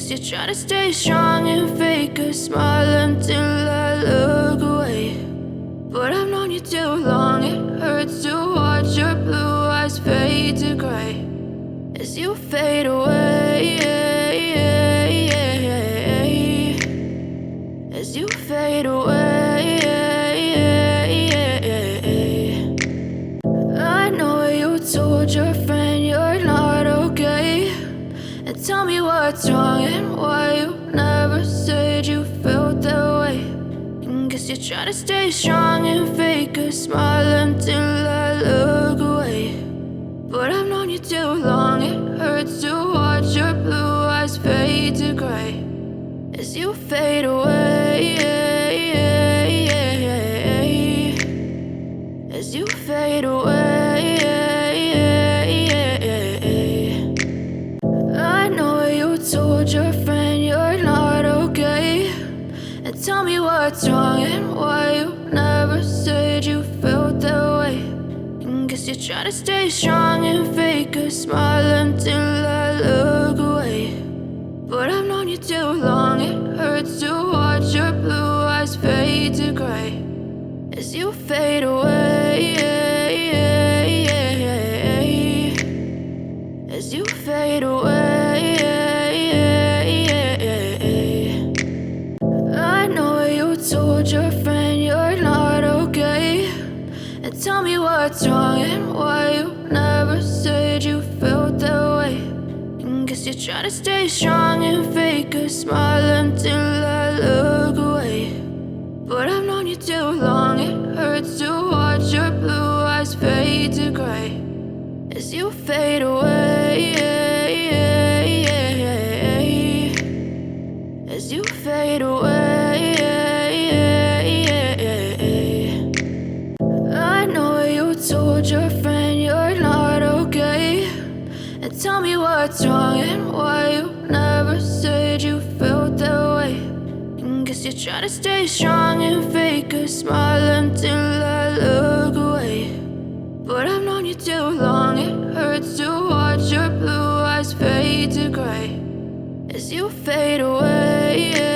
Guess you're trying to stay strong and fake a smile until I look away. But I've known you too long, it hurts to watch your blue eyes fade to gray as you fade away, as you fade away. I know you told your friend you're not okay, and tell me what's wrong and why you never said you felt that way. And guess you're trying to stay strong and fake a smile until I look away. But I've known you too long, it hurts to watch your blue eyes fade to gray as you fade away, as you fade away. I know you told your friend you're not okay, and tell me what's wrong and why you never said you felt that way. And guess you're trying to stay strong and fake a smile until I look away. But I've known you too long, it hurts to watch your blue eyes fade to gray as you fade away, as you fade away. I know you told your friend you're not okay, and tell me what's wrong and why you never said you felt that way. And guess you're trying to stay strong and fake a smile until I look away. But I've known you too long, it hurts to watch your blue eyes fade to gray as you fade away, as you fade away. I know you told your friend you're not okay, and tell me what's wrong and why you never said you felt that way. And guess you're trying to stay strong and fake a smile until I look away. But I've known you too long, it hurts to watch your blue eyes fade to gray as you fade away, as you fade away, as you fade away. I know you told your friend you're not okay, and tell me what's wrong and why you never said you felt that way. And guess you're trying to stay strong and fake a smile until I look away. But I've known you too long, it hurts to watch your blue eyes fade to gray as you fade away.